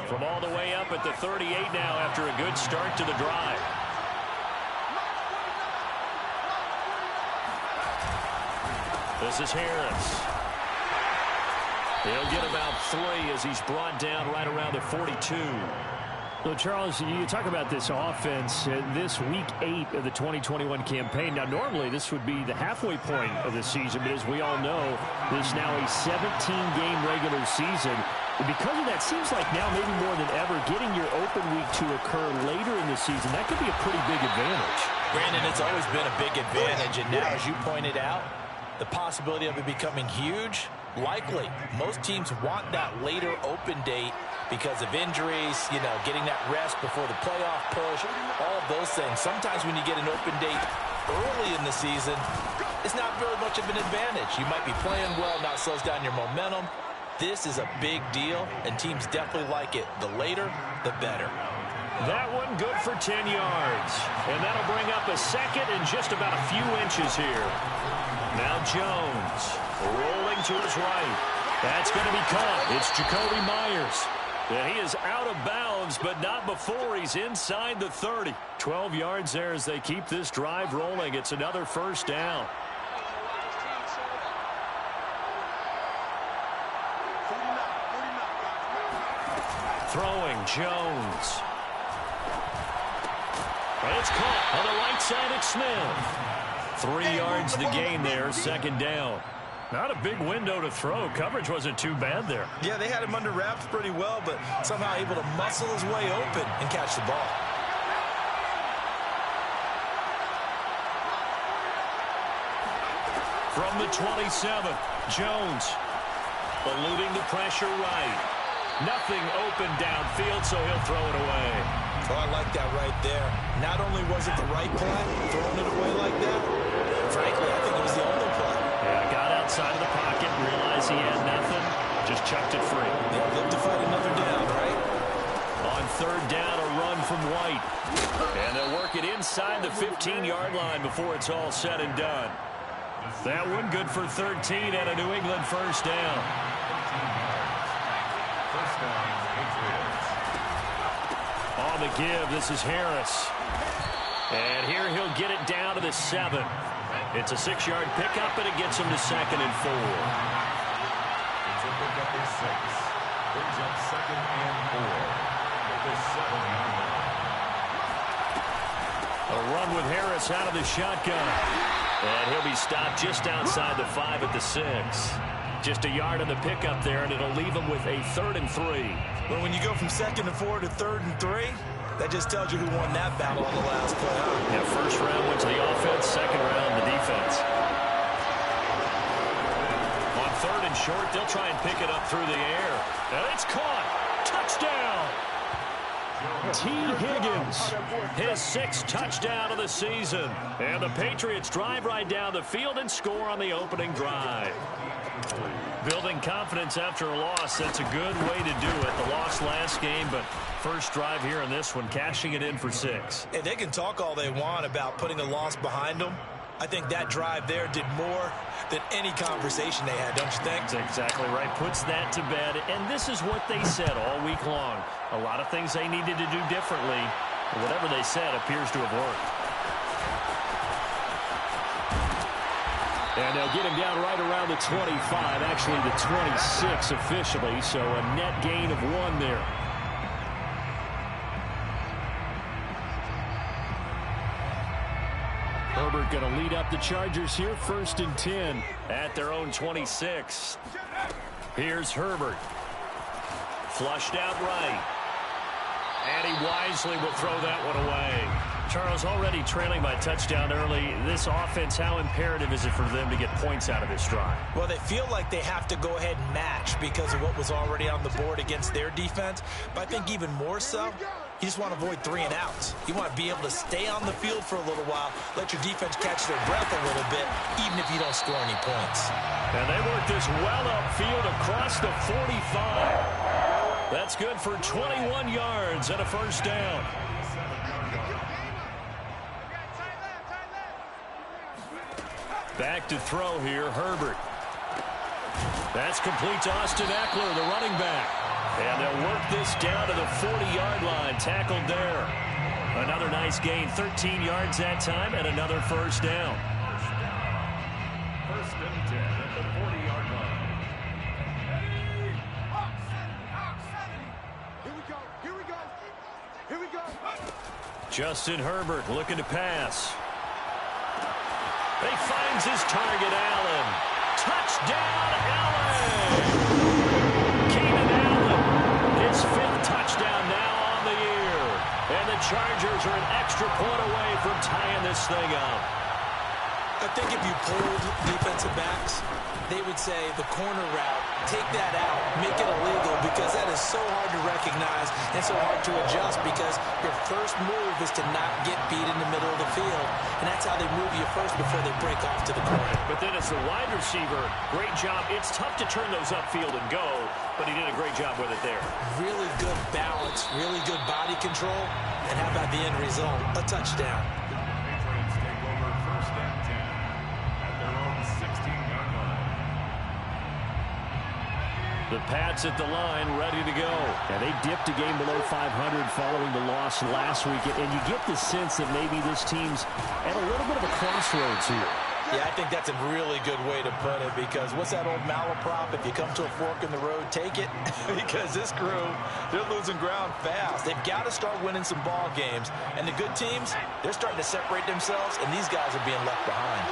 From all the way up at the 38 now after a good start to the drive. This is Harris. He'll get about 3 as he's brought down right around the 42. So, Charles, you talk about this offense, this week 8 of the 2021 campaign. Now, normally this would be the halfway point of the season, but as we all know, this is now a 17-game regular season. And because of that, seems like now maybe more than ever, getting your open week to occur later in the season, that could be a pretty big advantage. Brandon, it's always been a big advantage, and now, as you pointed out, the possibility of it becoming huge, likely. Most teams want that later open date because of injuries, you know, getting that rest before the playoff push, all of those things. Sometimes when you get an open date early in the season, it's not very much of an advantage. You might be playing well, not slows down your momentum. This is a big deal, and teams definitely like it. The later, the better. That one good for 10 yards. And that'll bring up a second and just about a few inches here. Now Jones rolling to his right. That's going to be caught. It's Jacoby Myers. And he is out of bounds, but not before he's inside the 30. 12 yards there as they keep this drive rolling. It's another first down. Throwing Jones. And it's caught on the right side of Smith. 3 yards the gain there, second down. Not a big window to throw. Coverage wasn't too bad there. Yeah, they had him under wraps pretty well, but somehow able to muscle his way open and catch the ball. From the 27, Jones eluding the pressure right. Nothing open downfield, so he'll throw it away. Oh, I like that right there. Not only was it the right play, throwing it away like that, frankly, I think it was the only play. Yeah, got outside of the pocket, realized he had nothing, just chucked it free. Yeah, look to fight another down, right? On third down, a run from White. And they'll work it inside the 15-yard line before it's all said and done. That one good for 13 and a New England first down. On the give, this is Harris. And here he'll get it down to the 7. It's a 6-yard pickup, and it gets him to 2nd and 4. It's a pickup of 6. Brings up 2nd and 4. With the 7-yard line. A run with Harris out of the shotgun. And he'll be stopped just outside the 5 at the 6. Just a yard on the pickup there, and it'll leave him with a 3rd and 3. Well, when you go from 2nd and 4 to 3rd and 3, that just tells you who won that battle on the last play. Yeah, first round went to the offense, second round the defense. On 3rd and short, they'll try and pick it up through the air. And it's caught. Touchdown. T. Higgins, his 6th touchdown of the season. And the Patriots drive right down the field and score on the opening drive. Building confidence after a loss, that's a good way to do it. The loss last game, but first drive here in this one, cashing it in for 6. And they can talk all they want about putting a loss behind them. I think that drive there did more than any conversation they had, don't you think? That's exactly right. Puts that to bed. And this is what they said all week long. A lot of things they needed to do differently. Whatever they said appears to have worked. And they'll get him down right around the 25, actually the 26 officially, so a net gain of 1 there. Herbert going to lead up the Chargers here, 1st and 10 at their own 26. Here's Herbert. Flushed out right. And he wisely will throw that one away. Charles, already trailing by touchdown early. This offense, how imperative is it for them to get points out of this drive? Well, they feel like they have to go ahead and match because of what was already on the board against their defense. But I think even more so, you just want to avoid 3 and outs. You want to be able to stay on the field for a little while, let your defense catch their breath a little bit, even if you don't score any points. And they work this well upfield across the 45. That's good for 21 yards and a first down. Back to throw here, Herbert. That's complete to Austin Eckler, the running back. And they'll work this down to the 40-yard line. Tackled there. Another nice gain, 13 yards that time, and another first down. First and 10 at the 40-yard line. Here we go. Justin Herbert looking to pass. He finds his target, Allen. Touchdown, Allen! Keenan Allen, his 5th touchdown now on the year. And the Chargers are an extra point away from tying this thing up. I think if you pulled defensive backs, they would say the corner route, take that out, make it illegal, because that is so hard to recognize and so hard to adjust, because your first move is to not get beat in the middle of the field, and that's how they move you first before they break off to the corner. But then as the wide receiver, great job. It's tough to turn those upfield and go, but he did a great job with it there. Really good balance, really good body control, and how about the end result? A touchdown. Patriots take over first and 10 at their own 16-yard line. The Pats at the line, ready to go. Yeah, they dipped a game below 500 following the loss last week, and you get the sense that maybe this team's at a little bit of a crossroads here. Yeah, I think that's a really good way to put it, because what's that old malaprop? If you come to a fork in the road, take it. Because this crew, they're losing ground fast. They've got to start winning some ball games. And the good teams, they're starting to separate themselves, and these guys are being left behind.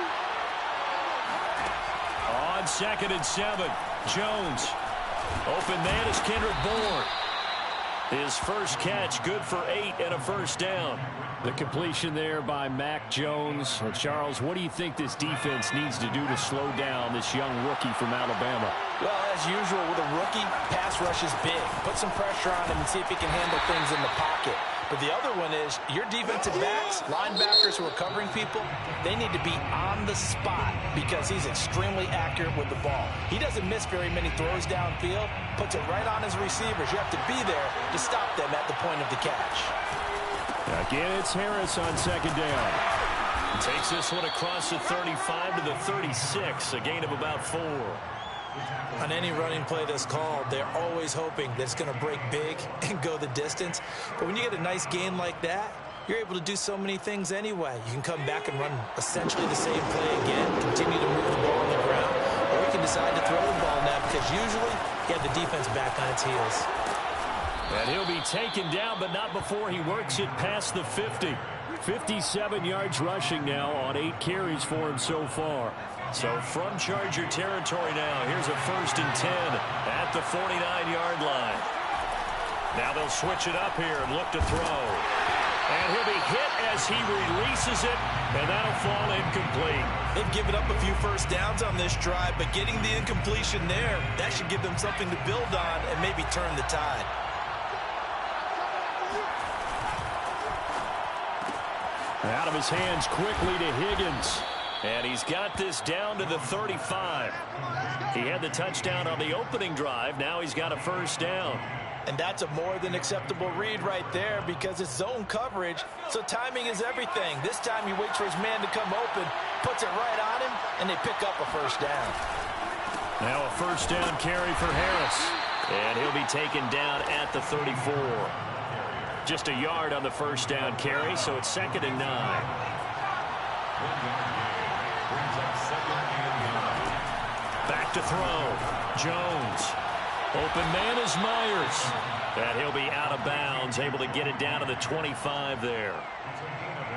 On 2nd and 7, Jones. Open man is Kendrick Bourne. His first catch, good for 8 and a first down. The completion there by Mac Jones. Charles, what do you think this defense needs to do to slow down this young rookie from Alabama? Well, as usual with a rookie, pass rush is big. Put some pressure on him and see if he can handle things in the pocket. But the other one is your defensive backs, linebackers who are covering people, they need to be on the spot because he's extremely accurate with the ball. He doesn't miss very many throws downfield, puts it right on his receivers. You have to be there to stop them at the point of the catch. Again, it's Harris on 2nd down. Takes this one across the 35 to the 36, a gain of about 4. On any running play that's called, they're always hoping that it's going to break big and go the distance. But when you get a nice gain like that, you're able to do so many things anyway. You can come back and run essentially the same play again, continue to move the ball on the ground, or you can decide to throw the ball now because usually you have the defense back on its heels. And he'll be taken down, but not before he works it past the 50. 57 yards rushing now on 8 carries for him so far. So from Charger territory now, here's a 1st and 10 at the 49-yard line. Now they'll switch it up here and look to throw. And he'll be hit as he releases it, and that'll fall incomplete. They've given up a few first downs on this drive, but getting the incompletion there, that should give them something to build on and maybe turn the tide. Out of his hands quickly to Higgins. And he's got this down to the 35. He had the touchdown on the opening drive. Now he's got a first down. And that's a more than acceptable read right there because it's zone coverage, so timing is everything. This time he waits for his man to come open, puts it right on him, and they pick up a first down. Now a first down carry for Harris. And he'll be taken down at the 34. Just a yard on the first down carry, so it's 2nd and 9. Back to throw. Jones. Open man is Myers. And he'll be out of bounds, able to get it down to the 25 there.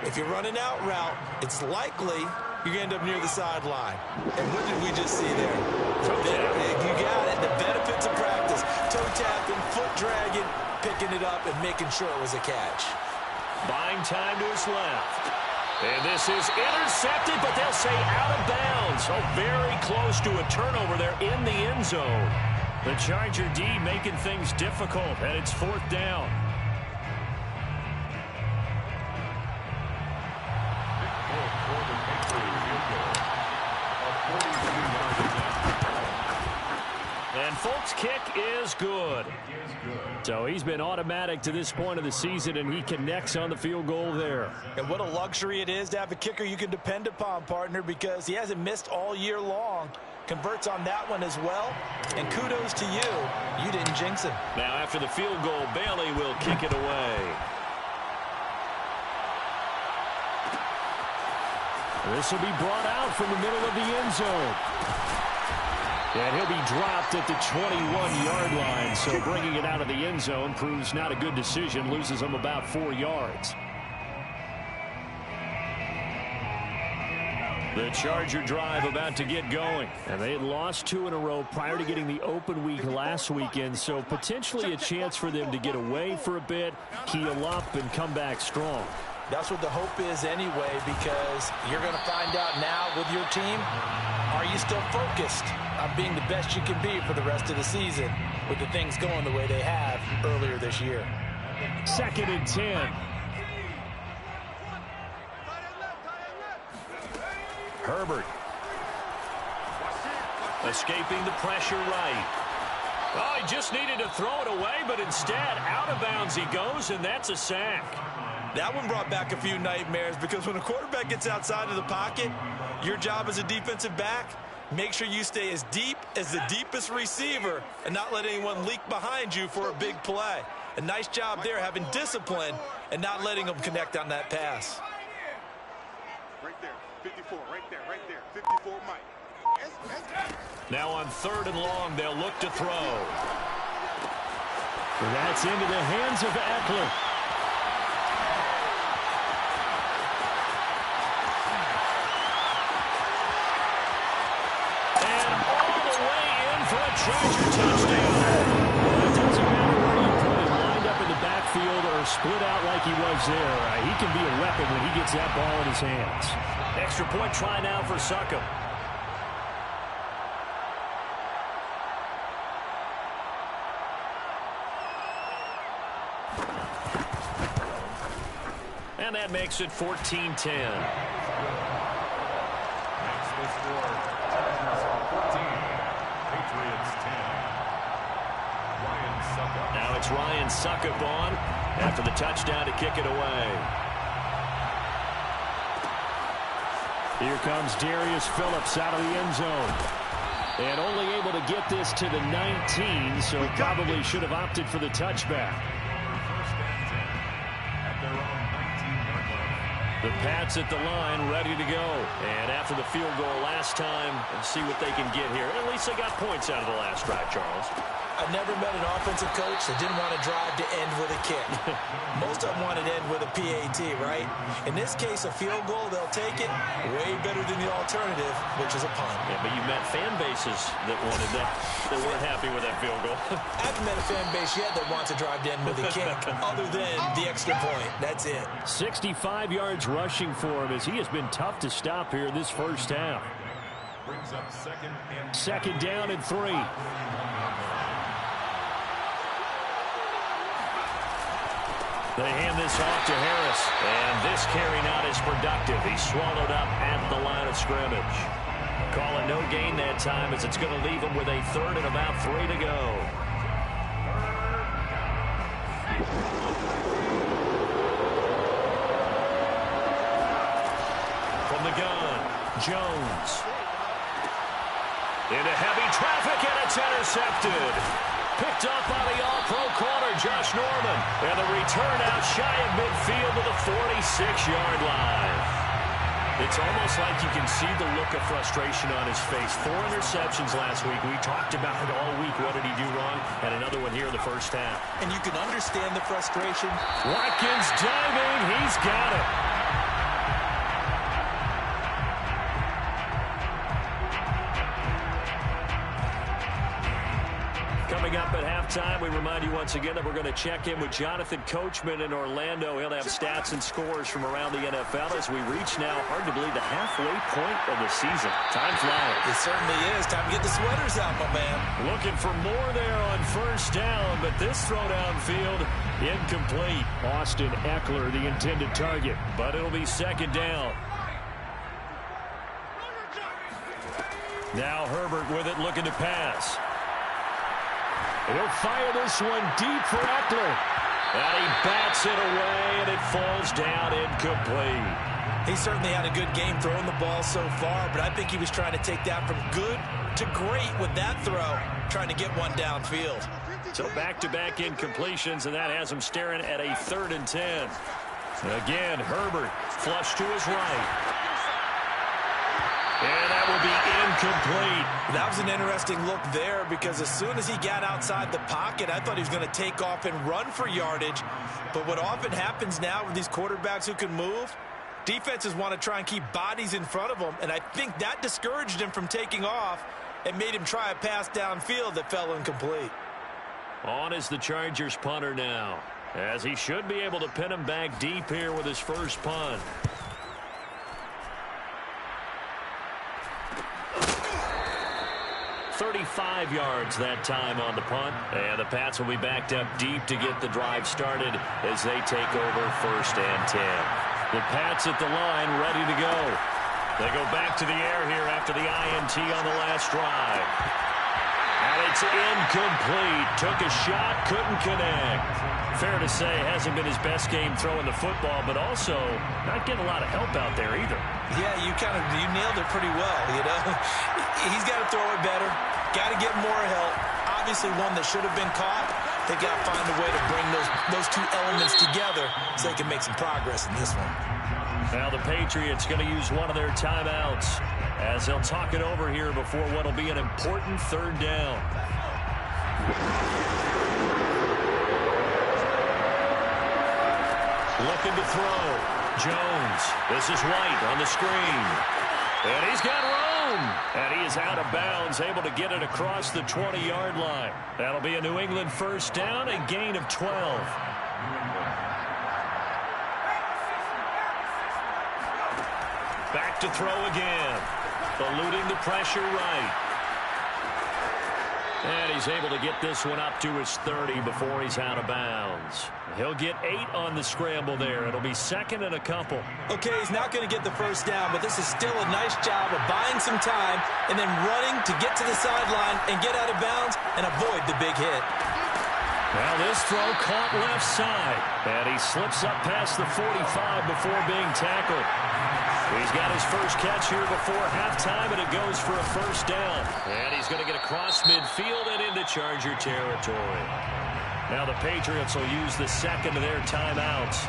If you're running out route, it's likely you're going to end up near the sideline. And what did we just see there? You got it. The benefits of practice. Toe tapping, foot dragging, picking it up, and making sure it was a catch. Buying time to his left. And this is intercepted, but they'll say out of bounds. So very close to a turnover there in the end zone. The Charger D making things difficult, and it's 4th down. And Folk's kick is good. So he's been automatic to this point of the season, and he connects on the field goal there. And what a luxury it is to have a kicker you can depend upon, partner, because he hasn't missed all year long. converts on that one as well. And kudos to you. You didn't jinx him. Now after the field goal, Bailey will kick it away. This will be brought out from the middle of the end zone. And he'll be dropped at the 21-yard line. So bringing it out of the end zone proves not a good decision. Loses him about 4 yards. The Charger drive about to get going. And they had lost 2 in a row prior to getting the open week last weekend. So potentially a chance for them to get away for a bit, heal up, and come back strong. That's what the hope is anyway, because you're going to find out now with your team, are you still focused on being the best you can be for the rest of the season with the things going the way they have earlier this year? 2nd and 10. Herbert. Escaping the pressure right. Oh, he just needed to throw it away, but instead, out of bounds he goes, and that's a sack. That one brought back a few nightmares, because when a quarterback gets outside of the pocket, your job as a defensive back, make sure you stay as deep as the deepest receiver and not let anyone leak behind you for a big play. A nice job there, having discipline and not letting them connect on that pass. Right there, 54, right there, 54, Mike. Now on 3rd and long, they'll look to throw. That's into the hands of Eckler. Charger touchdown. Well, it doesn't matter where you put him, lined up in the backfield or split out like he was there. He can be a weapon when he gets that ball in his hands. Extra point try now for Succop. And that makes it 14-10. Next the score, Chargers 14. Patriots 10. Ryan Succop. Now it's Ryan Succop on after the touchdown to kick it away. Here comes Darius Phillips out of the end zone. And only able to get this to the 19, so probably should have opted for the touchback. First and 10 at their own 19-yard line. The Pats at the line, ready to go. And after the field goal last time, let's see what they can get here. At least they got points out of the last drive, Charles. I've never met an offensive coach that didn't want to drive to end with a kick. Most of them want to end with a PAT, right? In this case, a field goal, they'll take it way better than the alternative, which is a punt. Yeah, but you met fan bases that wanted that, that weren't happy with that field goal. I haven't met a fan base yet that wants to drive to end with a kick, other than the extra point. That's it. 65 yards rushing for him, as he has been tough to stop here this first half. Brings up 2nd down and 3. They hand this off to Harris, and this carry not as productive. He's swallowed up at the line of scrimmage. Calling no gain that time, as it's going to leave him with a 3rd and about 3 to go. From the gun, Jones. Into heavy traffic, and it's intercepted. Picked up by the all-pro corner, Josh Norman. And the return out shy of midfield to the 46-yard line. It's almost like you can see the look of frustration on his face. 4 interceptions last week. We talked about it all week. What did he do wrong? And another one here in the first half. And you can understand the frustration. Watkins diving. He's got it. Coming up at halftime, we remind you once again that we're going to check in with Jonathan Coachman in Orlando. He'll have stats and scores from around the NFL as we reach now, hard to believe, the halfway point of the season. Time flying. It certainly is. Time to get the sweaters out, my man. Looking for more there on first down, but this throw downfield incomplete. Austin Eckler, the intended target. But it'll be 2nd down. Now Herbert with it, looking to pass. He'll fire this one deep for Eckler. And he bats it away, and it falls down incomplete. He certainly had a good game throwing the ball so far, but I think he was trying to take that from good to great with that throw, trying to get one downfield. So back-to-back incompletions, and that has him staring at a 3rd and 10. Again, Herbert flush to his right. And that will be incomplete. That was an interesting look there because as soon as he got outside the pocket, I thought he was going to take off and run for yardage. But what often happens now with these quarterbacks who can move, defenses want to try and keep bodies in front of them, and I think that discouraged him from taking off and made him try a pass downfield that fell incomplete. On is the Chargers punter now, as he should be able to pin him back deep here with his first punt. "35 yards that time on the punt, and the Pats will be backed up deep to get the drive started as they take over 1st and 10. The Pats at the line ready to go. They go back to the air here after the INT on the last drive. And it's incomplete. Took a shot, couldn't connect. Fair to say, hasn't been his best game throwing the football, but also not getting a lot of help out there either. Yeah, you nailed it pretty well, you know. He's got to throw it better. Got to get more help. Obviously one that should have been caught. They got to find a way to bring those two elements together so they can make some progress in this one. Now the Patriots going to use one of their timeouts as they'll talk it over here before what will be an important 3rd down. Looking to throw. Jones. This is White on the screen. And he's got room. And he is out of bounds, able to get it across the 20-yard line. That'll be a New England 1st down, a gain of 12. Back to throw again. Eluding the pressure right. And he's able to get this one up to his 30 before he's out of bounds. He'll get 8 on the scramble there. It'll be 2nd and a couple. Okay, he's not going to get the 1st down, but this is still a nice job of buying some time and then running to get to the sideline and get out of bounds and avoid the big hit. Now this throw caught left side. And he slips up past the 45 before being tackled. He's got his first catch here before halftime, and it goes for a 1st down. And he's going to get across midfield and into Charger territory. Now the Patriots will use the 2nd of their timeouts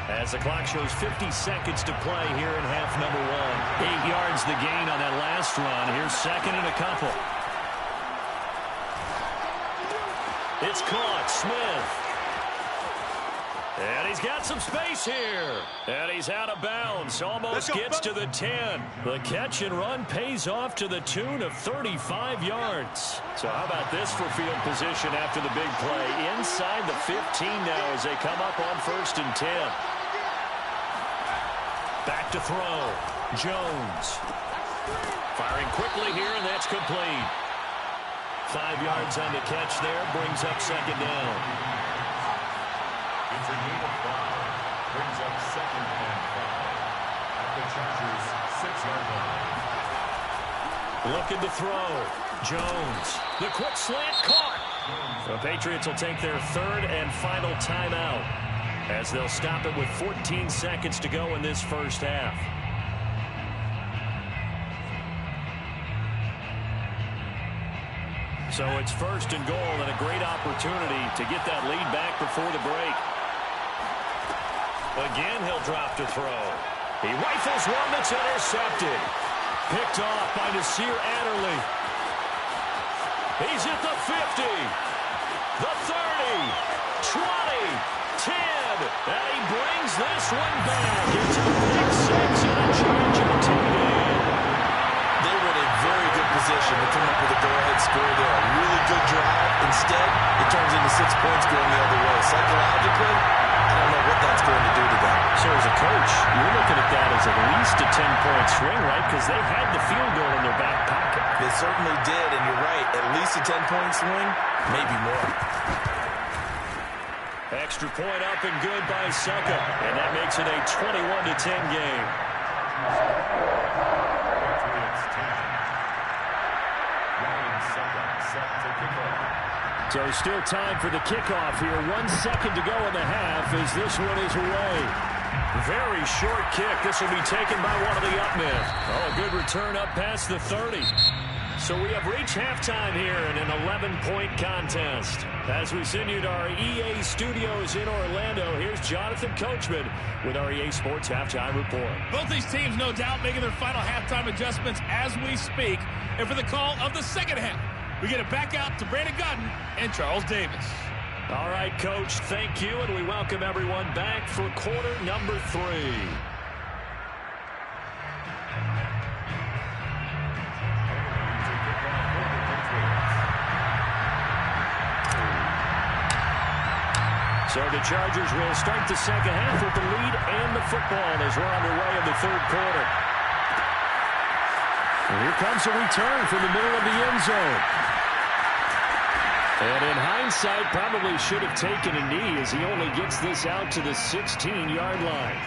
as the clock shows 50 seconds to play here in half number 1. 8 yards the gain on that last run. Here's 2nd and a couple. It's caught. Smith. And he's got some space here. And he's out of bounds. Almost gets to the 10. The catch and run pays off to the tune of 35 yards. So how about this for field position after the big play? Inside the 15 now as they come up on 1st and 10. Back to throw. Jones. Firing quickly here, and that's complete. 5 yards on the catch there. Brings up 2nd down. It's a gain of 5. Brings up 2nd and 5. At the Chargers' 6-yard line. Looking to throw. Jones. The quick slant caught. The Patriots will take their 3rd and final timeout as they'll stop it with 14 seconds to go in this 1st half. So it's 1st and goal and a great opportunity to get that lead back before the break. Again, he'll drop to throw. He rifles one that's intercepted. Picked off by Nasir Adderley. He's at the 50, the 30, 20, 10, and he brings this one back. It's a big 6 and a Charger TD. They were in a very good position to come up with a go-ahead score there. A really good drive. Instead, it turns into 6 points going the other way. Psychologically, I don't know what that's going to do to them. So as a coach, you're looking at that as at least a 10-point swing, right? Because they had the field goal in their back pocket. They certainly did, and you're right. At least a 10-point swing, maybe more. Extra point up and good by Succa. And that makes it a 21-10 game. So still time for the kickoff here. 1 second to go in the half as this one is away. Very short kick. This will be taken by one of the up men. Oh, a good return up past the 30. So we have reached halftime here in an 11-point contest. As we send you to our EA studios in Orlando, here's Jonathan Coachman with our EA Sports Halftime Report. Both these teams, no doubt, making their final halftime adjustments as we speak. And for the call of the second half, we get it back out to Brandon Godden and Charles Davis. All right, Coach, thank you, and we welcome everyone back for quarter number 3. So the Chargers will start the second half with the lead and the football as we're underway in the third quarter. And here comes a return from the middle of the end zone. And in hindsight, probably should have taken a knee as he only gets this out to the 16-yard line.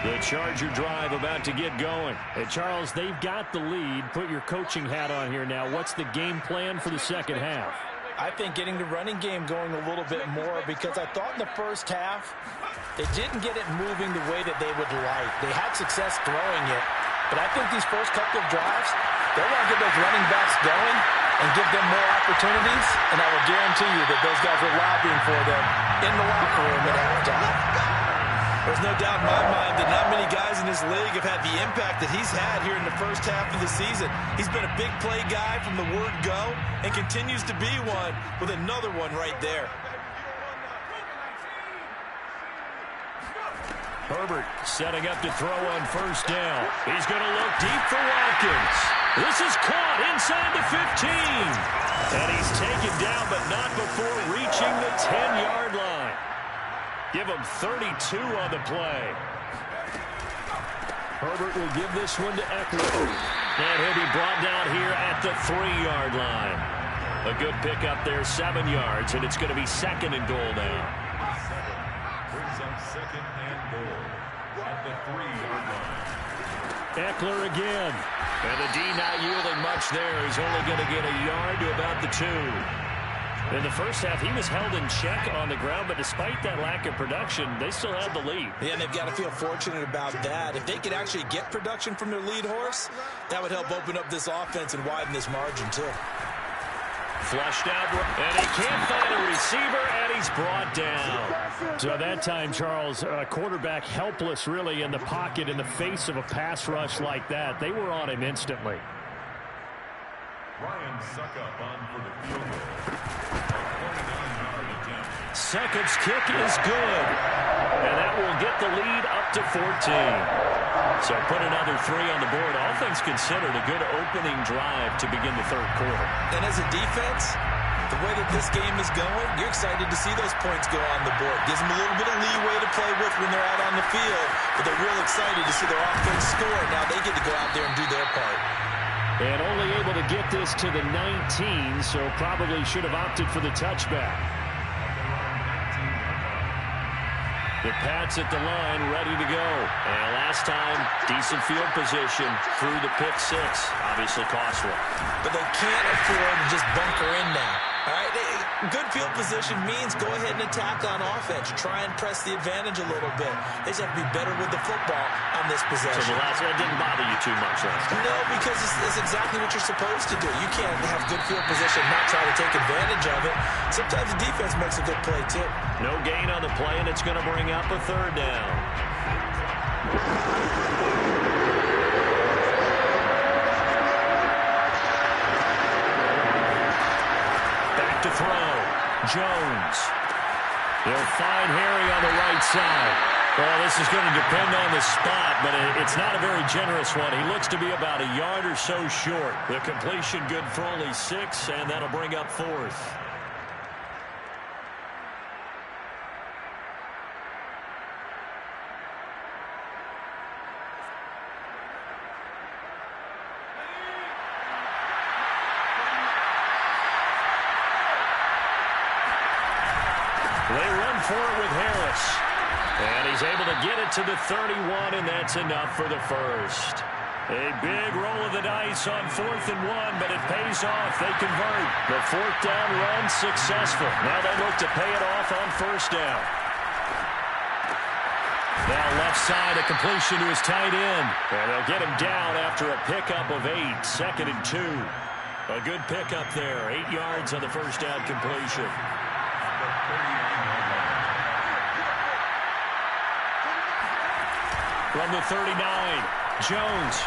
The Charger drive about to get going. Hey, Charles, they've got the lead. Put your coaching hat on here now. What's the game plan for the second half? I think getting the running game going a little bit more, because I thought in the first half they didn't get it moving the way that they would like. They had success throwing it, but I think these first couple of drives, they want to get those running backs going and give them more opportunities, and I will guarantee you that those guys are lobbying for them in the locker room at halftime. There's no doubt in my mind that not many guys in this league have had the impact that he's had here in the first half of the season. He's been a big play guy from the word go and continues to be one with another one right there. Herbert setting up to throw on first down. He's going to look deep for Watkins. This is caught inside the 15. And he's taken down, but not before reaching the 10-yard line. Give him 32 on the play. Herbert will give this one to Eckler. And he'll be brought down here at the 3-yard line. A good pickup there, 7 yards, and it's going to be second and goal now. Brings up second and goal at the 3-yard line. Eckler again. And the D not yielding much there. He's only going to get a yard to about the 2. In the first half, he was held in check on the ground, but despite that lack of production, they still had the lead. Yeah, and they've got to feel fortunate about that. If they could actually get production from their lead horse, that would help open up this offense and widen this margin, too. Flushed out, and he can't find a receiver, and he's brought down. So that time, Charles, a quarterback helpless really in the pocket in the face of a pass rush like that. They were on him instantly. Ryan Suckup on for the field goal. 29-yard attempt. Suckup's kick is good, and that will get the lead up to 14. So put another 3 on the board. All things considered, a good opening drive to begin the third quarter. And as a defense, the way that this game is going, you're excited to see those points go on the board. Gives them a little bit of leeway to play with when they're out on the field, but they're real excited to see their offense score. Now they get to go out there and do their part. And only able to get this to the 19, so probably should have opted for the touchback. The Pats at the line, ready to go. And last time, decent field position through the pick 6. Obviously costly. But they can't afford to just bunker in now. All right, good field position means go ahead and attack on offense. Try and press the advantage a little bit. They just have to be better with the football on this possession. So the last one didn't bother you too much last time? No, because it's exactly what you're supposed to do. You can't have good field position and not try to take advantage of it. Sometimes the defense makes a good play, too. No gain on the play, and it's going to bring up a third down. To throw. Jones. He'll find Harry on the right side. Well, this is going to depend on the spot, but it's not a very generous one. He looks to be about a yard or so short. The completion good for only 6, and that'll bring up 4th. They run for it with Harris. And he's able to get it to the 31, and that's enough for the first. A big roll of the dice on 4th and 1, but it pays off. They convert. The 4th down run successful. Now they look to pay it off on 1st down. Now left side, a completion to his tight end. And they'll get him down after a pickup of 8, 2nd and 2. A good pickup there, 8 yards on the first down completion. From the 39, Jones.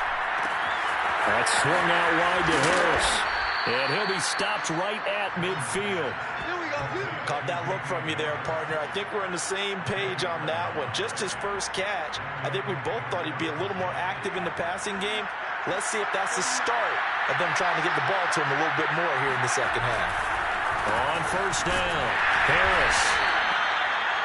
That's swung out wide to Harris. And he'll be stopped right at midfield. Caught that look from you there, partner. I think we're on the same page on that one. Just his first catch. I think we both thought he'd be a little more active in the passing game. Let's see if that's the start of them trying to get the ball to him a little bit more here in the second half. On first down, Harris.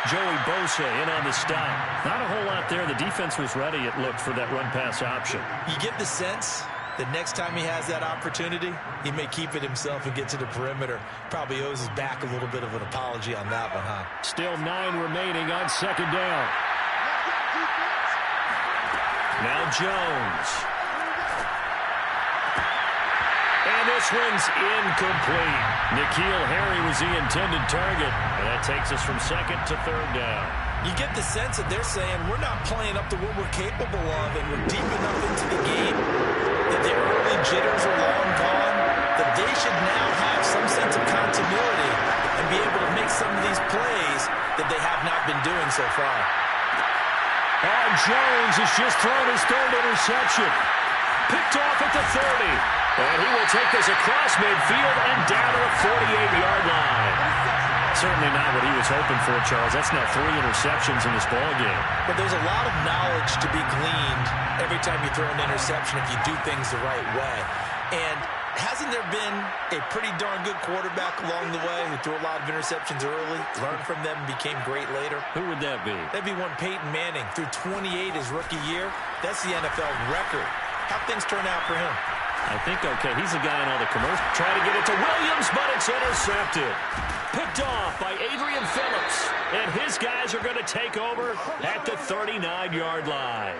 Joey Bosa in on the stop. Not a whole lot there. The defense was ready, it looked, for that run-pass option. You get the sense the next time he has that opportunity, he may keep it himself and get to the perimeter. Probably owes his back a little bit of an apology on that one, huh? Still 9 remaining on second down. Now Jones. And this one's incomplete. N'Keal Harry was the intended target. And that takes us from 2nd to 3rd down. You get the sense that they're saying we're not playing up to what we're capable of, and we're deep enough into the game that their early jitters are long gone, that they should now have some sense of continuity and be able to make some of these plays that they have not been doing so far. And Jones has just thrown his 3rd interception. Picked off at the 30. And he will take this across midfield and down to the 48-yard line. Certainly not what he was hoping for, Charles. That's now 3 interceptions in this ballgame. But there's a lot of knowledge to be gleaned every time you throw an interception if you do things the right way. And hasn't there been a pretty darn good quarterback along the way who threw a lot of interceptions early, learned from them, and became great later? Who would that be? That'd be one Peyton Manning. Threw 28 his rookie year. That's the NFL record. How'd things turn out for him? I think okay. He's the guy in all the commercials. Trying to get it to Williams, but it's intercepted. Picked off by Adrian Phillips. And his guys are going to take over at the 39-yard line.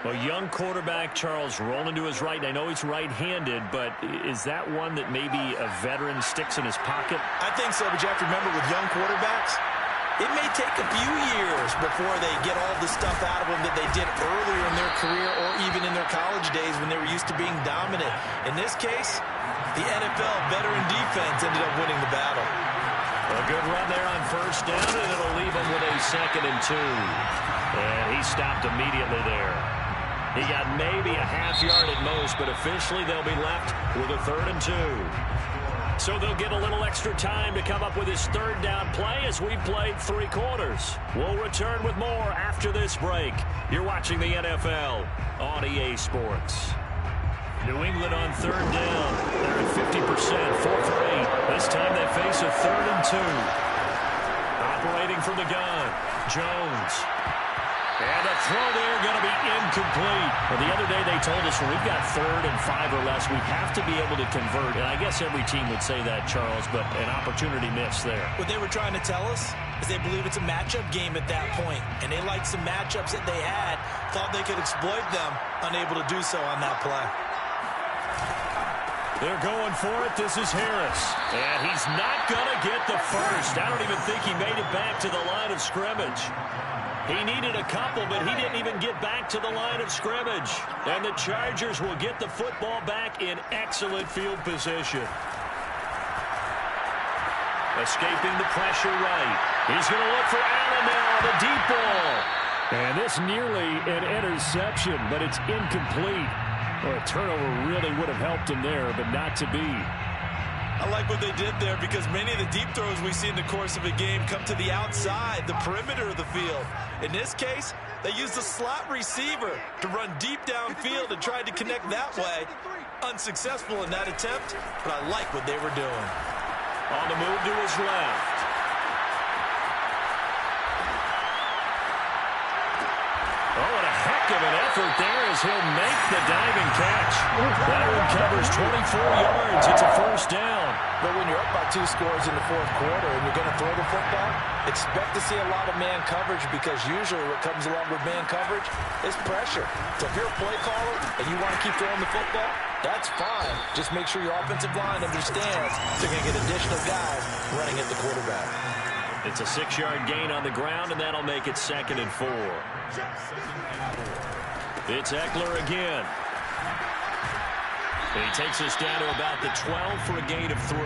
A young quarterback, Charles, rolling to his right. And I know he's right-handed, but is that one that maybe a veteran sticks in his pocket? I think so, but you have to remember with young quarterbacks, it may take a few years before they get all the stuff out of them that they did earlier in their career or even in their college days when they were used to being dominant. In this case, the NFL veteran defense ended up winning the battle. A good run there on first down, and it'll leave him with a 2nd and 2. And he stopped immediately there. He got maybe a half yard at most, but officially they'll be left with a 3rd and 2. So they'll get a little extra time to come up with his 3rd down play as we've played 3 quarters. We'll return with more after this break. You're watching the NFL on EA Sports. New England on 3rd down. They're at 50%, 4 for 8. This time they face a 3rd and 2. Operating from the gun, Jones. And a throw there going to be incomplete. Well, the other day they told us when we've got 3rd and 5 or less, we have to be able to convert. And I guess every team would say that, Charles, but an opportunity missed there. What they were trying to tell us is they believe it's a matchup game at that point. And they liked some matchups that they had, thought they could exploit them, unable to do so on that play. They're going for it. This is Harris. And he's not going to get the first. I don't even think he made it back to the line of scrimmage. He needed a couple, but he didn't even get back to the line of scrimmage. And the Chargers will get the football back in excellent field position. Escaping the pressure right. He's going to look for Allen now, the deep ball. And this nearly an interception, but it's incomplete. Well, a turnover really would have helped him there, but not to be. I like what they did there because many of the deep throws we see in the course of a game come to the outside, the perimeter of the field. In this case, they used a slot receiver to run deep downfield and tried to connect that way. Unsuccessful in that attempt, but I like what they were doing. On the move to his left. Oh, and a heck of an effort there as he'll make the diving catch. That one covers 24 yards. It's a first down. But when you're up by 2 scores in the 4th quarter and you're going to throw the football, expect to see a lot of man coverage because usually what comes along with man coverage is pressure. So if you're a play caller and you want to keep throwing the football, that's fine. Just make sure your offensive line understands they're going to get additional guys running at the quarterback. It's a 6-yard gain on the ground, and that'll make it 2nd and 4. It's Eckler again. And he takes us down to about the 12 for a gain of 3.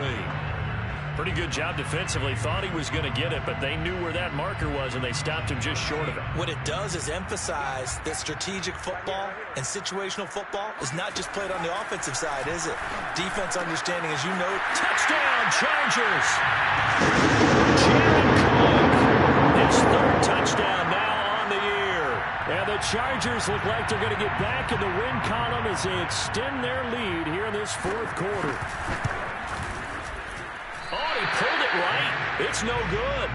Pretty good job defensively. Thought he was going to get it, but they knew where that marker was, and they stopped him just short of it. What it does is emphasize that strategic football and situational football is not just played on the offensive side, is it? Defense understanding, as you know. Touchdown, Chargers! Jared Cook, his 3rd touchdown now on the year. And the Chargers look like they're going to get back in the win column as they extend their lead here in this 4th quarter. Oh, he pulled it right. It's no good.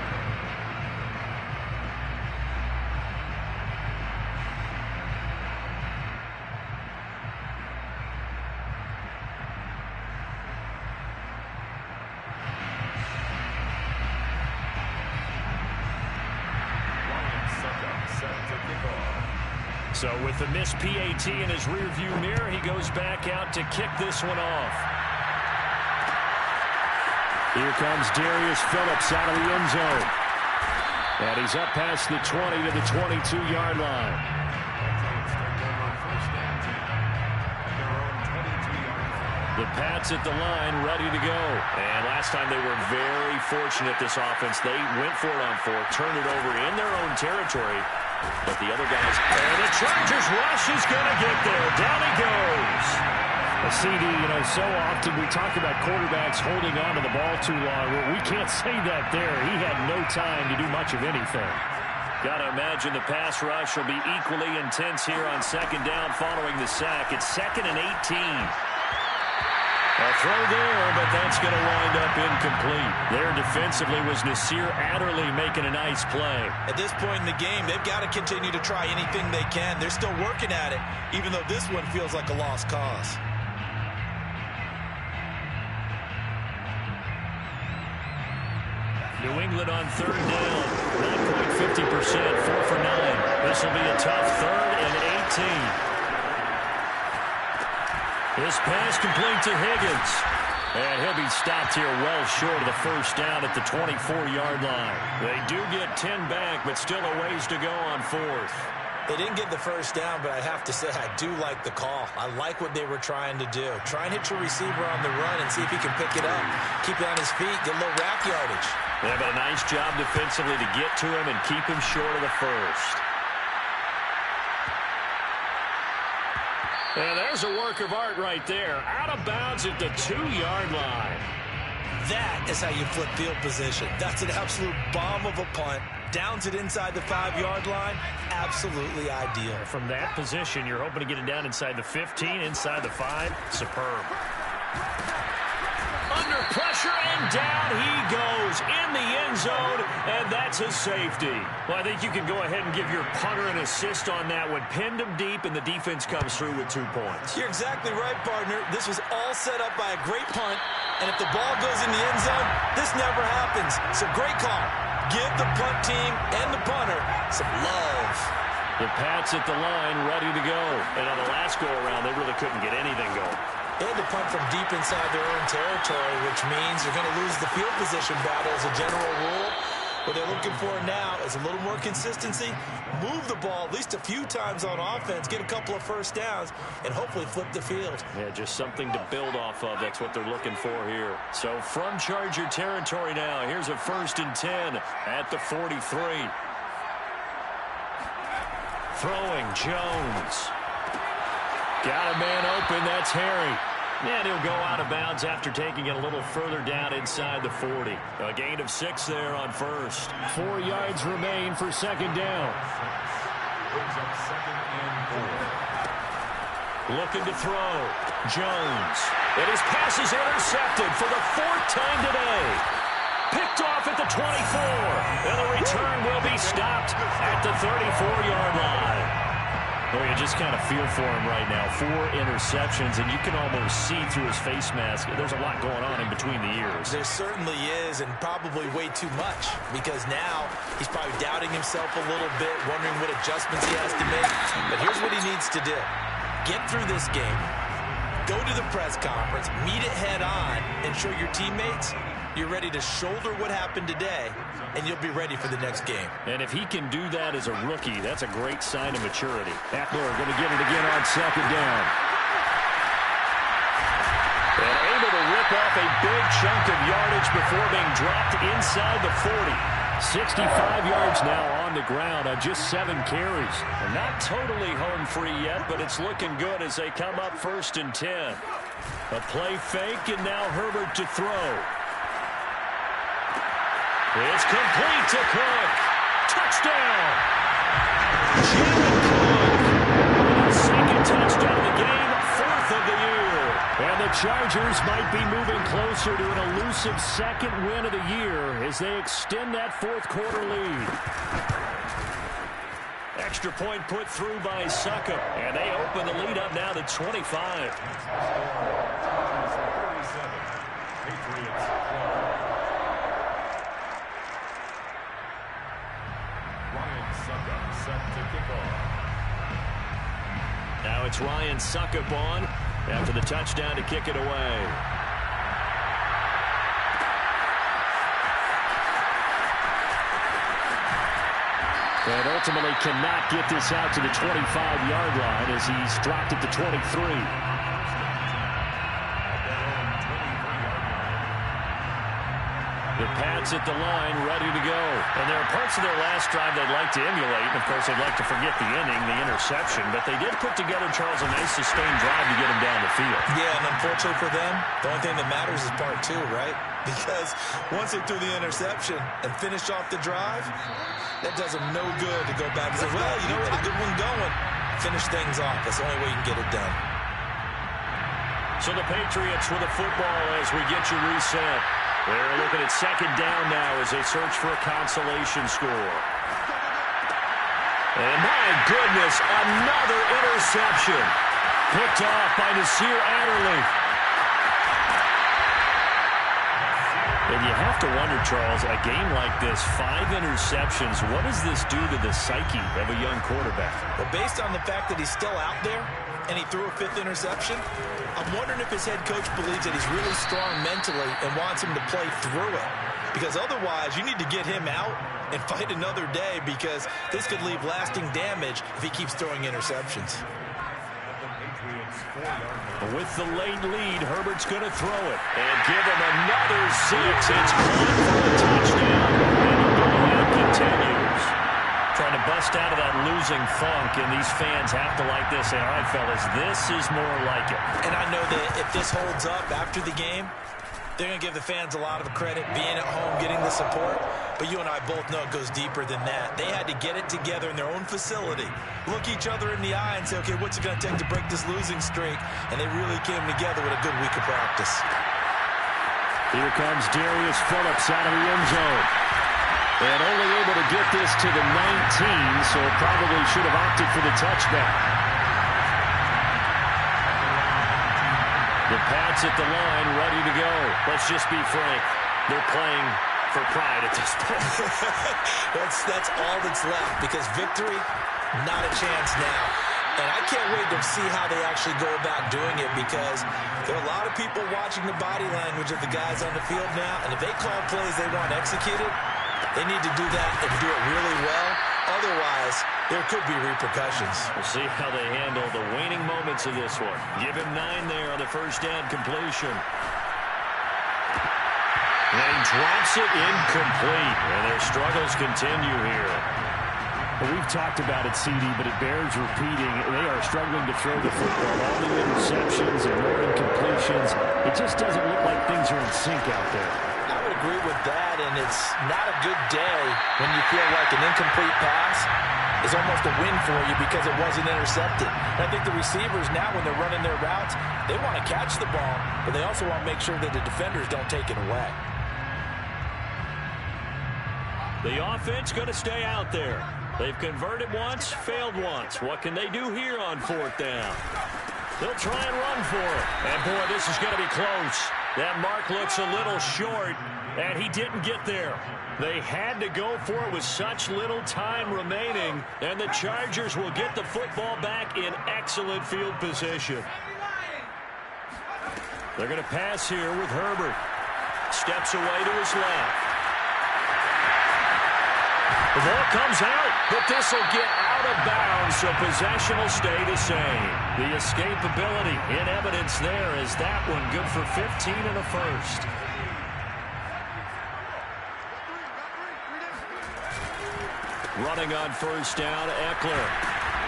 So with the missed PAT in his rearview mirror, he goes back out to kick this one off. Here comes Darius Phillips out of the end zone. And he's up past the 20 to the 22-yard line. The Pats at the line, ready to go. And last time they were very fortunate, this offense. They went for it on 4th, turned it over in their own territory. But the other guys, and the Chargers rush is going to get there. Down he goes. A CD, so often we talk about quarterbacks holding on to the ball too long. Well, we can't say that there. He had no time to do much of anything. Got to imagine the pass rush will be equally intense here on 2nd down following the sack. It's 2nd and 18. A throw there, but that's going to wind up incomplete. There defensively was Nasir Adderley making a nice play. At this point in the game, they've got to continue to try anything they can. They're still working at it, even though this one feels like a lost cause. New England on 3rd down. 9.50%, 4 for 9. This will be a tough 3rd and 18. This pass complete to Higgins. And he'll be stopped here well short of the 1st down at the 24-yard line. They do get 10 back, but still a ways to go on 4th. They didn't get the 1st down, but I have to say I do like the call. I like what they were trying to do. Try and hit your receiver on the run and see if he can pick it up. Keep it on his feet, get a little rack yardage. They have a nice job defensively to get to him and keep him short of the 1st. And there's a work of art right there. Out of bounds at the 2-yard line. That is how you flip field position. That's an absolute bomb of a punt. Downs it inside the 5-yard line. Absolutely ideal. From that position, you're hoping to get it down inside the 15, inside the 5. Superb. Under pressure, and down he goes in the end zone, and that's a safety. Well, I think you can go ahead and give your punter an assist on that one. Pinned him deep, and the defense comes through with 2 points. You're exactly right, partner. This was all set up by a great punt, and if the ball goes in the end zone, this never happens. So great call. Give the punt team and the punter some love. The Pats at the line, ready to go. And on the last go-around, they really couldn't get anything going. They had to punt from deep inside their own territory, which means they're going to lose the field position battle as a general rule. What they're looking for now is a little more consistency, move the ball at least a few times on offense, get a couple of 1st downs, and hopefully flip the field. Yeah, just something to build off of. That's what they're looking for here. So from Charger territory now, here's a 1st and 10 at the 43. Throwing Jones. Got a man open. That's Harry. And he'll go out of bounds after taking it a little further down inside the 40. A gain of 6 there on 1st. 4 yards remain for 2nd down. Brings up 2nd and 4. Looking to throw. Jones. And his pass is intercepted for the 4th time today. Picked off at the 24. And the return will be stopped at the 34-yard line. Well, you just kind of feel for him right now. 4 interceptions, and you can almost see through his face mask. There's a lot going on in between the ears. There certainly is, and probably way too much, because now he's probably doubting himself a little bit, wondering what adjustments he has to make. But here's what he needs to do. Get through this game, go to the press conference, meet it head on, and and show your teammates you're ready to shoulder what happened today, and you'll be ready for the next game. And if he can do that as a rookie, that's a great sign of maturity. Eckler going to get it again on second down. And able to rip off a big chunk of yardage before being dropped inside the 40. 65 yards now on the ground on just 7 carries. And not totally home free yet, but it's looking good as they come up 1st and 10. A play fake, and now Herbert to throw. It's complete to Cook. Touchdown! Jared Cook. Second touchdown of the game, 4th of the year. And the Chargers might be moving closer to an elusive second win of the year as they extend that 4th quarter lead. Extra point put through by Succop, and they open the lead up now to 25. Now it's Ryan Succop on after the touchdown to kick it away. And ultimately cannot get this out to the 25-yard line as he's dropped it to 23. The Pats at the line, ready to go. And there are parts of their last drive they'd like to emulate. And, of course, they'd like to forget the inning, the interception. But they did put together, Charles, a nice sustained drive to get him down the field. Yeah, and unfortunately for them, the only thing that matters is part 2, right? Because once they threw the interception and finished off the drive, that does them no good to go back and say, well, you know what, a good one going. Finish things off. That's the only way you can get it done. So the Patriots with the football as we get you reset. They're looking at second down now as they search for a consolation score. And my goodness, another interception. Picked off by Nasir Adderley. And you have to wonder, Charles, a game like this, 5 interceptions, what does this do to the psyche of a young quarterback? Well, based on the fact that he's still out there and he threw a 5th interception, I'm wondering if his head coach believes that he's really strong mentally and wants him to play through it. Because otherwise, you need to get him out and fight another day, because this could leave lasting damage if he keeps throwing interceptions. With the late lead, Herbert's going to throw it and give him another 6. It's caught for a touchdown, and the blowout continues. Trying to bust out of that losing funk, and these fans have to like this. Say, all right, fellas, this is more like it. And I know that if this holds up after the game, they're going to give the fans a lot of credit, being at home, getting the support. But you and I both know it goes deeper than that. They had to get it together in their own facility, look each other in the eye and say, okay, what's it going to take to break this losing streak? And they really came together with a good week of practice. Here comes Darius Phillips out of the end zone. And only able to get this to the 19, so probably should have opted for the touchback. The Pats at the line, ready to go. Let's just be frank. They're playing for pride at this point. that's all that's left, because victory, not a chance now. And I can't wait to see how they actually go about doing it, because there are a lot of people watching the body language of the guys on the field now, and if they call plays they want executed, they need to do that and do it really well. Otherwise, there could be repercussions. We'll see how they handle the waning moments of this one. Give him 9 there on the first down completion. And he drops it incomplete. And their struggles continue here. Well, we've talked about it, CD, but it bears repeating. They are struggling to throw the football. All the interceptions and more incompletions. It just doesn't look like things are in sync out there. I would agree with that, and it's not a good day when you feel like an incomplete pass is almost a win for you because it wasn't intercepted. And I think the receivers now, when they're running their routes, they want to catch the ball, but they also want to make sure that the defenders don't take it away. The offense going to stay out there. They've converted once, failed once. What can they do here on 4th down? They'll try and run for it. And, boy, this is going to be close. That mark looks a little short, and he didn't get there. They had to go for it with such little time remaining, and the Chargers will get the football back in excellent field position. They're going to pass here with Herbert. Steps away to his left. The ball comes out, but this will get out of bounds, so possession will stay the same. The escapability in evidence there as that one good for 15 and a first. Running on first down, Eckler.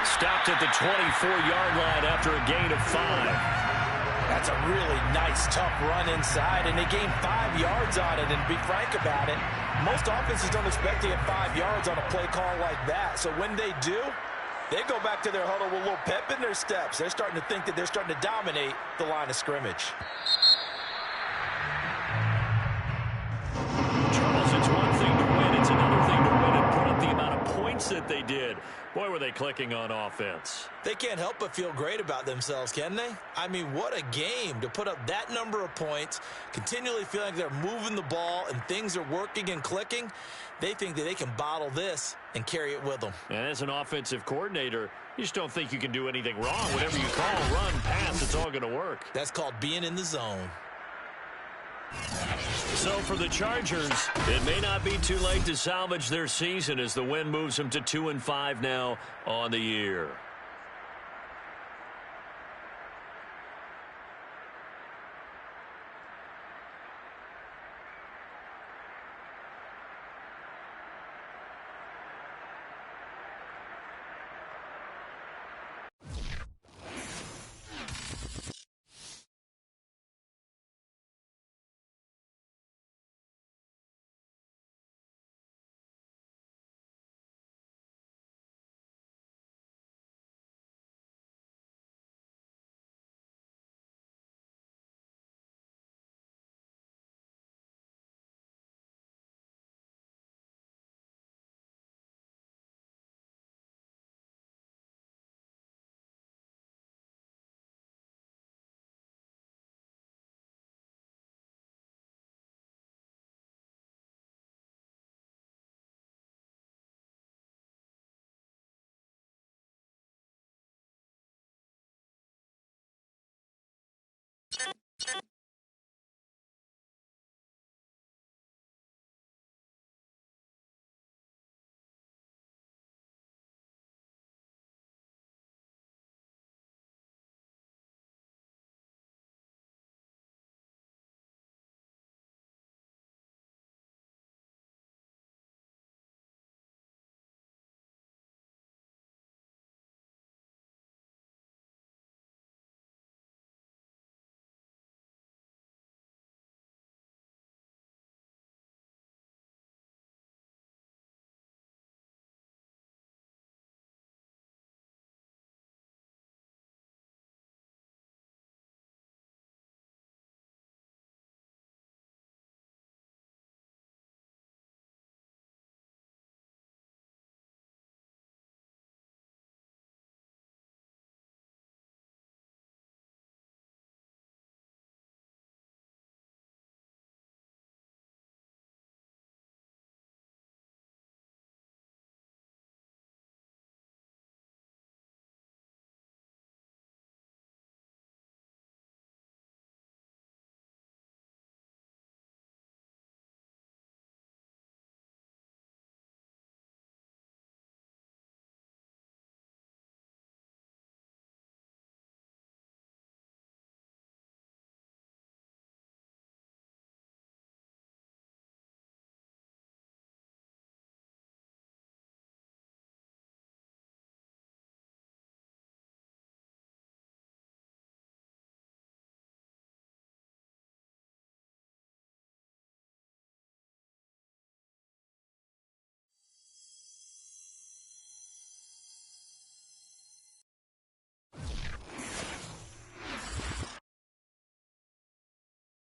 Stopped at the 24-yard line after a gain of 5. That's a really nice, tough run inside, and they gained 5 yards on it. And to be frank about it, most offenses don't expect to get 5 yards on a play call like that. So when they do, they go back to their huddle with a little pep in their steps. They're starting to think that they're starting to dominate the line of scrimmage. Charles, it's one thing to win. It's another thing to win and put up the amount of points that they did. Boy, were they clicking on offense. They can't help but feel great about themselves, can they? I mean, what a game to put up that number of points, continually feeling like they're moving the ball and things are working and clicking. They think that they can bottle this and carry it with them. And as an offensive coordinator, you just don't think you can do anything wrong. Whatever you call, run, pass, it's all going to work. That's called being in the zone. So for the Chargers, it may not be too late to salvage their season as the win moves them to 2-5 now on the year.